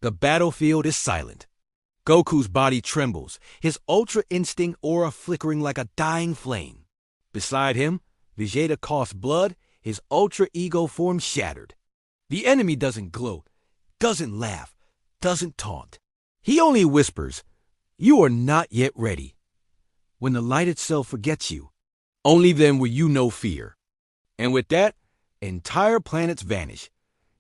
The battlefield is silent. Goku's body trembles, his Ultra Instinct aura flickering like a dying flame. Beside him, Vegeta coughs blood, his Ultra Ego form shattered. The enemy doesn't gloat, doesn't laugh, doesn't taunt. He only whispers, "You are not yet ready." When the light itself forgets you, only then will you know fear. And with that, entire planets vanish.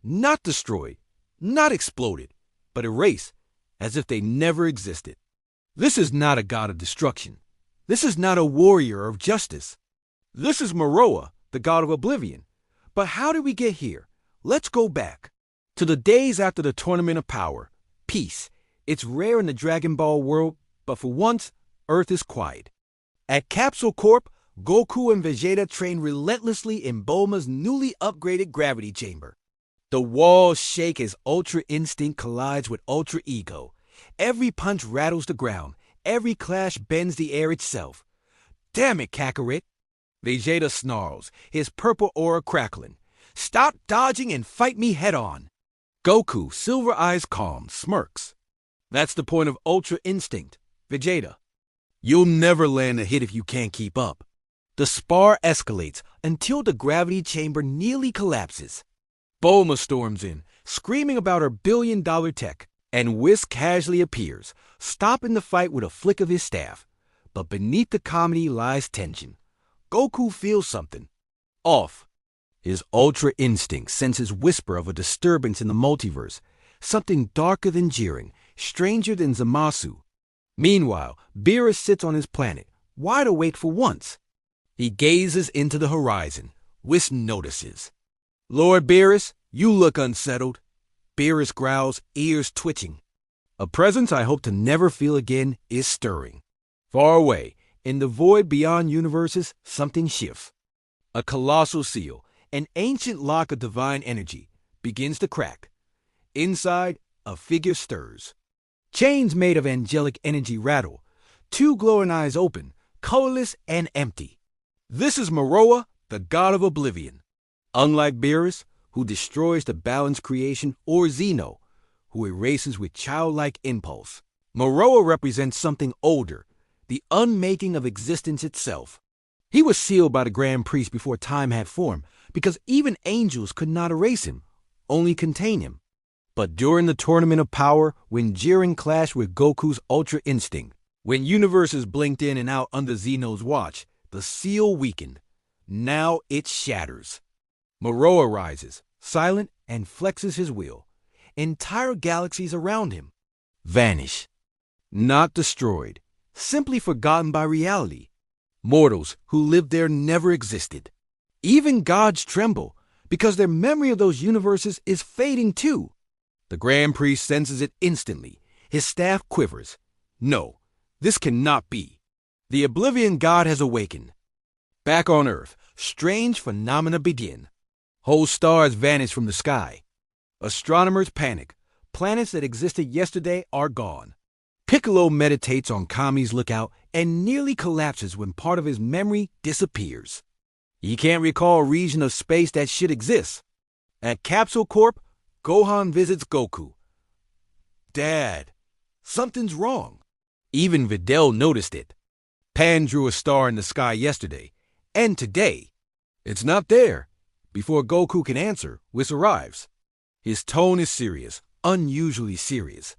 Not destroyed, not exploded, but erased as if they never existed. This is not a god of destruction. This is not a warrior of justice. This is Moroa, the god of Oblivion. But how did we get here? Let's go back to the days after the Tournament of Power. Peace. It's rare in the Dragon Ball world, but for once, Earth is quiet. At Capsule Corp, Goku and Vegeta train relentlessly in Bulma's newly upgraded gravity chamber. The walls shake as Ultra Instinct collides with Ultra Ego. Every punch rattles the ground. Every clash bends the air itself. Damn it, Kakarot! Vegeta snarls, his purple aura crackling. Stop dodging and fight me head-on. Goku, silver eyes calm, smirks. That's the point of Ultra Instinct, Vegeta. You'll never land a hit if you can't keep up. The spar escalates until the gravity chamber nearly collapses. Bulma storms in, screaming about her billion-dollar tech, and Whis casually appears, stopping the fight with a flick of his staff. But beneath the comedy lies tension. Goku feels something off. His Ultra Instinct senses whisper of a disturbance in the multiverse, something darker than Jiren, stranger than Zamasu. Meanwhile, Beerus sits on his planet, wide awake for once. He gazes into the horizon. Whis notices. "Lord Beerus, you look unsettled." Beerus growls, ears twitching. A presence I hope to never feel again is stirring. Far away, in the void beyond universes, something shifts. A colossal seal, an ancient lock of divine energy, begins to crack. Inside, a figure stirs. Chains made of angelic energy rattle. Two glowing eyes open, colorless and empty. This is Moroa, the god of Oblivion. Unlike Beerus, who destroys the balanced creation, or Zeno, who erases with childlike impulse, Moroa represents something older, the unmaking of existence itself. He was sealed by the Grand Priest before time had formed, because even angels could not erase him, only contain him. But during the Tournament of Power, when Jiren clashed with Goku's Ultra Instinct, when universes blinked in and out under Zeno's watch, the seal weakened. Now it shatters. Moroa rises, silent, and flexes his will. Entire galaxies around him vanish. Not destroyed, simply forgotten by reality. Mortals who lived there never existed. Even gods tremble, because their memory of those universes is fading too. The Grand Priest senses it instantly. His staff quivers. No, this cannot be. The Oblivion God has awakened. Back on Earth, strange phenomena begin. Whole stars vanish from the sky. Astronomers panic. Planets that existed yesterday are gone. Piccolo meditates on Kami's lookout and nearly collapses when part of his memory disappears. He can't recall a region of space that should exist. At Capsule Corp, Gohan visits Goku. "Dad, something's wrong." Even Videl noticed it. Pan drew a star in the sky yesterday, and today. It's not there. Before Goku can answer, Whis arrives. His tone is serious, unusually serious.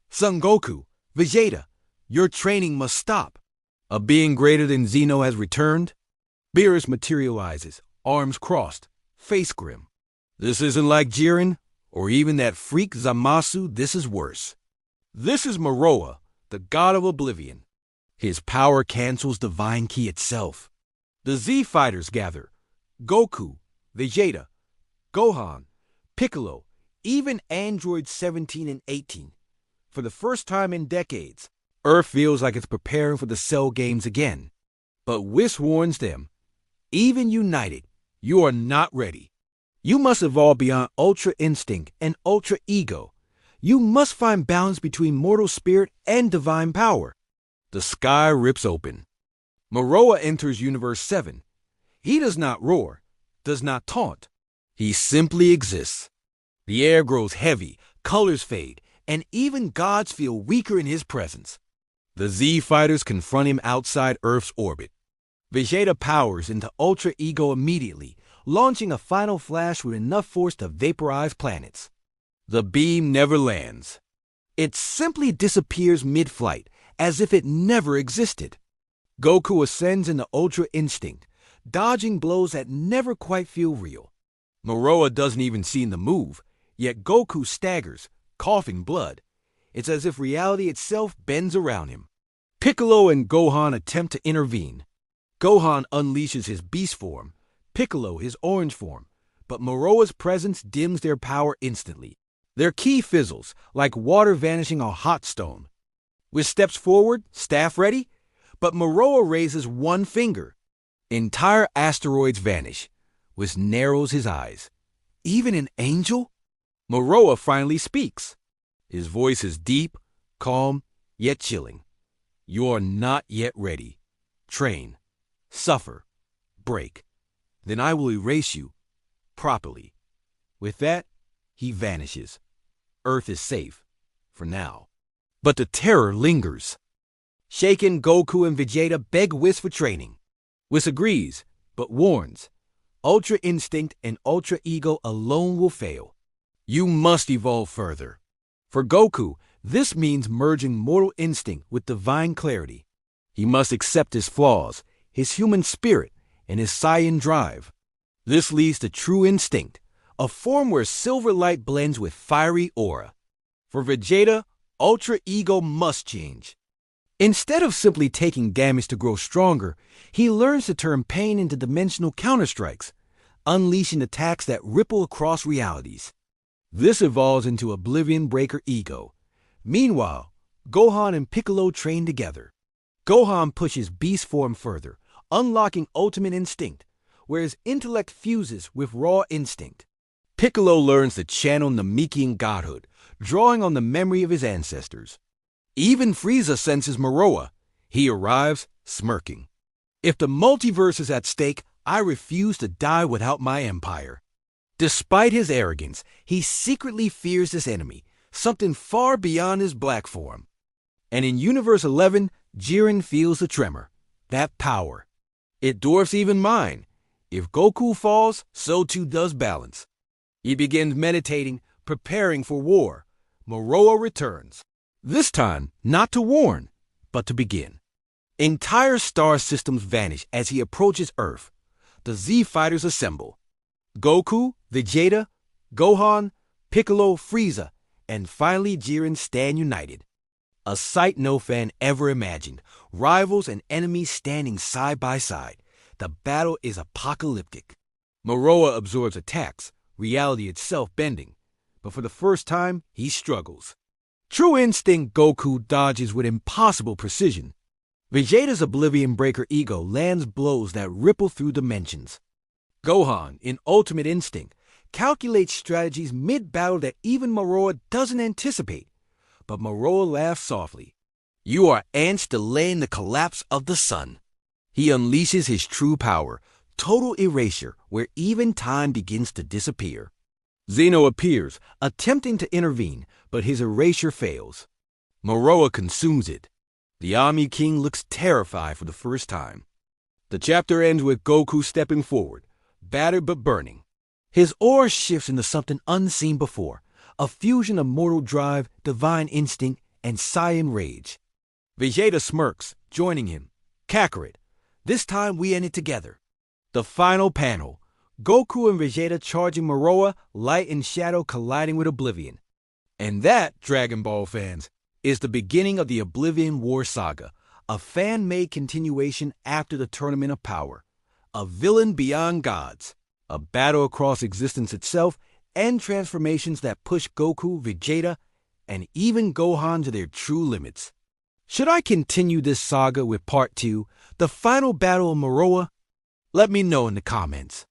"Son Goku, Vegeta, your training must stop. A being greater than Zeno has returned." Beerus materializes, arms crossed, face grim. "This isn't like Jiren, or even that freak Zamasu. This is worse. This is Moroa, the god of Oblivion. His power cancels divine ki itself." The Z fighters gather. Goku, Vegeta, Gohan, Piccolo, even androids 17 and 18. For the first time in decades, Earth feels like it's preparing for the Cell Games again. But Whis warns them, even united, you are not ready. You must evolve beyond Ultra Instinct and Ultra Ego. You must find balance between mortal spirit and divine power. The sky rips open. Moroa enters Universe 7. He does not roar, does not taunt. He simply exists. The air grows heavy, colors fade, and even gods feel weaker in his presence. The Z fighters confront him outside Earth's orbit. Vegeta powers into Ultra Ego immediately, launching a final flash with enough force to vaporize planets. The beam never lands. It simply disappears mid-flight, as if it never existed. Goku ascends into Ultra Instinct, dodging blows that never quite feel real. Moroa doesn't even seem to move, yet Goku staggers, coughing blood. It's as if reality itself bends around him. Piccolo and Gohan attempt to intervene. Gohan unleashes his beast form, Piccolo his orange form, but Moroa's presence dims their power instantly. Their ki fizzles, like water vanishing on hot stone. With steps forward, staff ready, but Moroa raises one finger. Entire asteroids vanish, which narrows his eyes. Even an angel? Moroa finally speaks. His voice is deep, calm, yet chilling. You're not yet ready. Train. Suffer. Break. Then I will erase you properly. With that, he vanishes. Earth is safe. For now. But the terror lingers. Shaken, Goku and Vegeta beg Whis for training. Whis agrees, but warns. Ultra Instinct and Ultra Ego alone will fail. You must evolve further. For Goku, this means merging mortal instinct with divine clarity. He must accept his flaws, his human spirit, and his Saiyan drive. This leads to true instinct, a form where silver light blends with fiery aura. For Vegeta, Ultra Ego must change. Instead of simply taking damage to grow stronger, he learns to turn pain into dimensional counterstrikes, unleashing attacks that ripple across realities. This evolves into Oblivion Breaker Ego. Meanwhile, Gohan and Piccolo train together. Gohan pushes beast form further, unlocking ultimate instinct, where his intellect fuses with raw instinct. Piccolo learns to channel Namekian godhood, drawing on the memory of his ancestors. Even Frieza senses Moroa. He arrives, smirking. If the multiverse is at stake, I refuse to die without my empire. Despite his arrogance, he secretly fears this enemy, something far beyond his black form. And in Universe 11, Jiren feels the tremor, that power. It dwarfs even mine. If Goku falls, so too does balance. He begins meditating, preparing for war. Moroa returns. This time, not to warn, but to begin. Entire star systems vanish as he approaches Earth. The Z fighters assemble. Goku, Vegeta, Gohan, Piccolo, Frieza, and finally Jiren stand united. A sight no fan ever imagined. Rivals and enemies standing side by side. The battle is apocalyptic. Moroa absorbs attacks, reality itself bending. But for the first time, he struggles. True instinct Goku dodges with impossible precision. Vegeta's Oblivion Breaker Ego lands blows that ripple through dimensions. Gohan, in Ultimate Instinct, calculates strategies mid-battle that even Moroa doesn't anticipate. But Moroa laughs softly. You are ants delaying the collapse of the sun. He unleashes his true power, total erasure, where even time begins to disappear. Zeno appears, attempting to intervene, but his erasure fails. Moroa consumes it. The Ami King looks terrified for the first time. The chapter ends with Goku stepping forward, battered but burning. His aura shifts into something unseen before, a fusion of mortal drive, divine instinct, and Saiyan rage. Vegeta smirks, joining him. Kakarot, this time we end it together. The final panel. Goku and Vegeta charging Moroa, light and shadow colliding with Oblivion. And that, Dragon Ball fans, is the beginning of the Oblivion War Saga, a fan-made continuation after the Tournament of Power. A villain beyond gods, a battle across existence itself, and transformations that push Goku, Vegeta, and even Gohan to their true limits. Should I continue this saga with Part 2, the final battle of Moroa? Let me know in the comments.